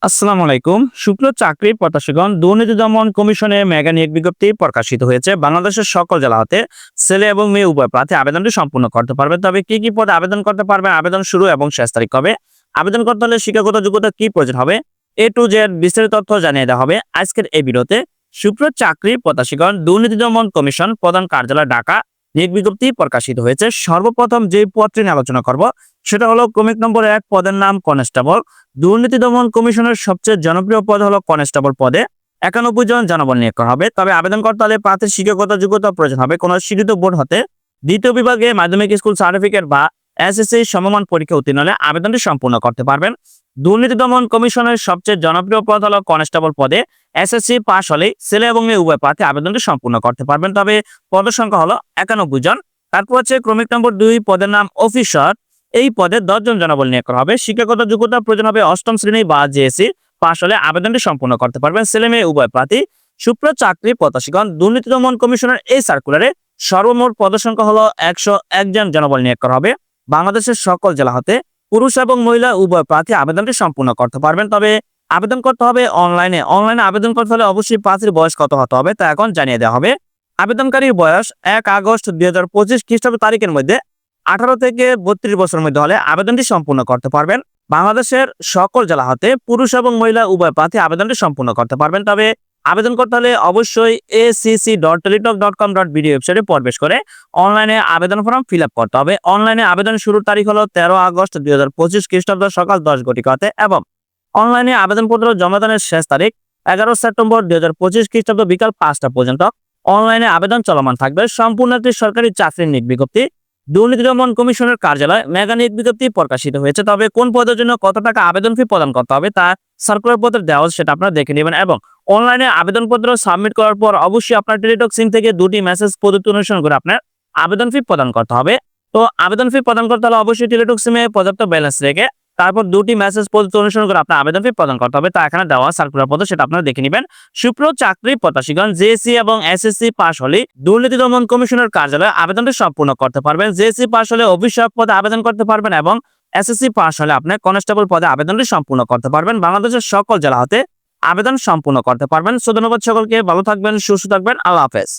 আসসালামু আলাইকুম। শুক্র চাকরির প্রত্যাশীগণ দুর্নীতি দমন কমিশনের মেগা নিয়োগ বিজ্ঞপ্তি প্রকাশিত হয়েছে। বাংলাদেশের সকল জেলা হতে ছেলে এবং মেয়ে উভয় প্রার্থী আবেদনটি সম্পূর্ণ করতে পারবে। তবে কি পদে আবেদন করতে পারবে, আবেদন শুরু এবং শেষ তারিখ কবে, আবেদন করতে হলে শিক্ষাগত যোগ্যতা কি প্রয়োজন হবে, এ টু জেড বিস্তারিত তথ্য জানিয়ে দেওয়া হবে আজকের এই ভিডিওতে। শুক্র চাকরির প্রত্যাশীগণ দুর্নীতি দমন কমিশন প্রধান কার্যালয় ঢাকা নিয়োগ বিজ্ঞপ্তি প্রকাশিত হয়েছে। সর্বপ্রথম যে পদটি নিয়ে আলোচনা করব সেটা হলো ক্রমিক নম্বর 1 পদের নাম কনস্টেবল। দুর্নীতি দমন কমিশনের সবচেয়ে জনপ্রিয় পদ হলো কনস্টেবল পদে 91 জন জনবল নিয়োগ করা হবে। তবে আবেদন করতে হলে প্রার্থীর শিক্ষাগত যোগ্যতা প্রয়োজন হবে কোন স্বীকৃত বোর্ড হতে দ্বিতীয় বিভাগে মাধ্যমিক স্কুল সার্টিফিকেট বা এসএসসি সমমান পরীক্ষা উত্তীর্ণ হলে আবেদনটি সম্পূর্ণ করতে পারবেন। দুর্নীতি দমন কমিশনের সবচেয়ে জনপ্রিয় পদ হলো কনস্টেবল পদে এসএসসি পাস হলে ছেলে এবং মেয়ে উভয় প্রার্থী আবেদনটি সম্পূর্ণ করতে পারবেন। তবে পদের সংখ্যা হলো 91 জন। তারপর হচ্ছে ক্রমিক নম্বর 2 পদের নাম অফিসার। এই পদে 10 জন জনবল নিয়োগ করা হবে। শিক্ষাগত যোগ্যতা প্রয়োজন হবে অষ্টম শ্রেণী বা জেএসসি পাস হলে আবেদনটি সম্পূর্ণ করতে পারবেন ছেলে মেয়ে উভয় প্রার্থী। শুক্র চাকরি প্রত্যাশীগণ দুর্নীতি দমন কমিশনের এই সার্কুলারে সর্বমোট পদের সংখ্যা হলো 101 জন জনবল নিয়োগ করা হবে। বাংলাদেশের সকল জেলা হতে পুরুষ এবং মহিলা উভয় প্রার্থী আবেদনটি সম্পূর্ণ করতে পারবেন। তবে আবেদন করতে হবে অনলাইনে আবেদন করতে হলে অবশ্যই প্রার্থীর বয়স কত হতে হবে তা এখন জানিয়ে দেওয়া হবে। আবেদনকারীর বয়স 1 আগস্ট 2025 খ্রিস্টাব্দ তারিখের মধ্যে 18 থেকে 32 বছরের মধ্যে হলে আবেদনটি সম্পূর্ণ করতে পারবেন। বাংলাদেশের সকল জেলা হতে পুরুষ এবং মহিলা উভয় প্রার্থী আবেদনটি সম্পূর্ণ করতে পারবেন। তবে আবেদন করতে হলে অবশ্যই acc.teletalk.com.bd ওয়েবসাইটে প্রবেশ করে অনলাইনে আবেদন ফর্ম ফিল আপ করতে হবে। অনলাইনে আবেদন শুরুর তারিখ হলো 13 আগস্ট 2025 খ্রিস্টাব্দ সকাল 10 ঘটিকাতে এবং অনলাইনে আবেদনপত্র জমাদানের শেষ তারিখ 11 সেপ্টেম্বর 2025 খ্রিস্টাব্দ বিকাল 5টা পর্যন্ত অনলাইনে আবেদন চলমান থাকবে। সম্পূর্ণ একটি সরকারি চাকরির নিয়োগ বিজ্ঞপ্তি। দুর্নীতি দমন কমিশনের কার্যালয় মেগা নিয়োগ বিজ্ঞপ্তি প্রকাশিত হয়েছে। তবে কোন পদের জন্য কত টাকা আবেদন ফি প্রদান করতে হবে তা সার্কুলার পত্রে দেওয়া সেটা আপনারা দেখে নেবেন এবং অনলাইনে আবেদনপত্র সাবমিট করার পর অবশ্যই আপনার টেলিটক সিম থেকে 2টি মেসেজ পদ্ধতি অনুসরণ করে আপনার আবেদন ফি প্রদান করতে হবে। তো আবেদন ফি প্রদান করতে হলে অবশ্যই টেলিটক সিমে পর্যাপ্ত ব্যালেন্স রেখে তারপর 2টি মেসেজ পদ্ধতি অনুসরণ করে আপনার আবেদন ফি প্রদান করতে হবে। তা এখানে দেওয়া সার্কুলার পত্র সেটা আপনারা দেখে নেবেন। শুক্র চাকরি প্রত্যাশীগণ জেএসসি এবং এসএসসি পাস হলে দুর্নীতি দমন কমিশনের কার্যালয়ে আবেদনটি সম্পূর্ণ করতে পারবেন। জেএসসি পাস হলে অফিসার পদে আবেদন করতে পারবেন এবং এসএসসি পাস হলে আপনি কনস্টেবল পদে আবেদনটি সম্পূর্ণ করতে পারবেন। বাংলাদেশের সকল জেলা হতে আবেদন সম্পূর্ণ করতে পারবেন। ধন্যবাদ সকলকে, ভালো থাকবেন, সুস্থ থাকবেন, আল্লাহ হাফেজ।